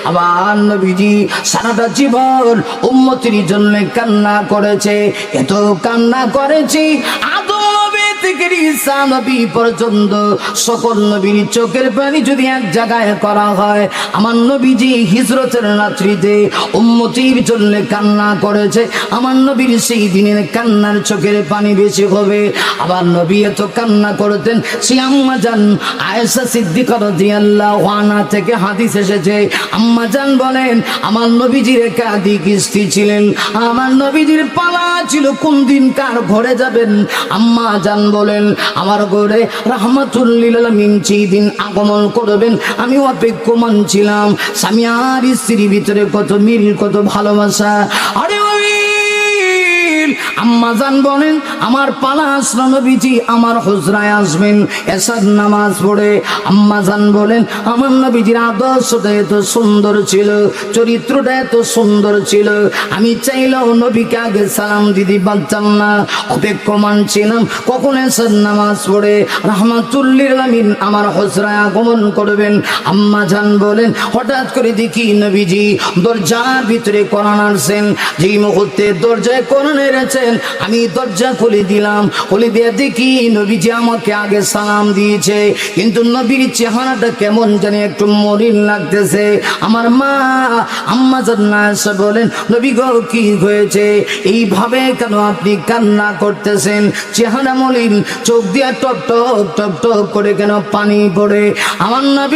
আমার নবীজি সারাটা জীবন উম্মতের জন্য কান্না করেছে, এত কান্না করেছে আদম নবী থেকে ঈসা নবী পর্যন্ত সকল নবীর চোখের পানি যদি এক জায়গায় করা হয়, আমার নবীজি হিজরতের রাত্রিতে উম্মতির জন্য কান্না করেছে, আমার নবীর সেই দিনের কান্নার চোখের পানি বেশি হবে। আবার নবী এত কান্না করতেন, সে আম্মা জান আয়েশা সিদ্দিকা রাদিয়াল্লাহু আনহা থেকে হাদিস এসেছে, আম্মা জান বলেন আমার নবীজির একাধিক স্ত্রী ছিলেন, আমার নবীজির পালা ছিল কোন দিন কার ঘরে যাবেন। আম্মা জান বলেন আমার ঘরে রাহমাতুল লিল আলামিন যেই দিন আগমন করবেন আমি অপেক্ষমান ছিলাম। স্বামী আর স্ত্রীর ভিতরে কত মিল, কত ভালোবাসা। আরে আম্মা জান বলেন আমার পালা আসলো, নবীজি আমার হুজরায় আসবেন এশার নামাজ পড়ে। আম্মা জান বলেন আমার নবীজির আদর্শটা এত সুন্দর ছিল, চরিত্রটা এত সুন্দর ছিল, আমি চাইলেও নবীকে আগে সালাম দিদি পারতাম না, অপেক্ষমান ছিলাম কখন এশার নামাজ পড়ে রাহমাতুল লিল আলামিন আমার হুজরায় আগমন করবেন। আম্মা জান বলেন হঠাৎ করে দেখি নবীজি দরজার ভিতরে কোরআন আনছেন, যেই মুহূর্তে দরজায় কোরআন এনেছেন আমি দরজা খুলে দিলাম, খুলে দিয়ে দেখি নবীজি আমাকে আগে সালাম দিয়েছে, কিন্তু নবীর চেহারাটা কেমন জানি একটু মলিন লাগতেছে। আমার মা আম্মা জান আয়েশা বলেন নবী গো কি হয়েছে, এইভাবে কেন আপনি কান্না করতেছেন, চেহারা মলিন, চোখ দিয়ে টপ টপ টপ টপ করে কেন পানি পড়ে। আমার নবী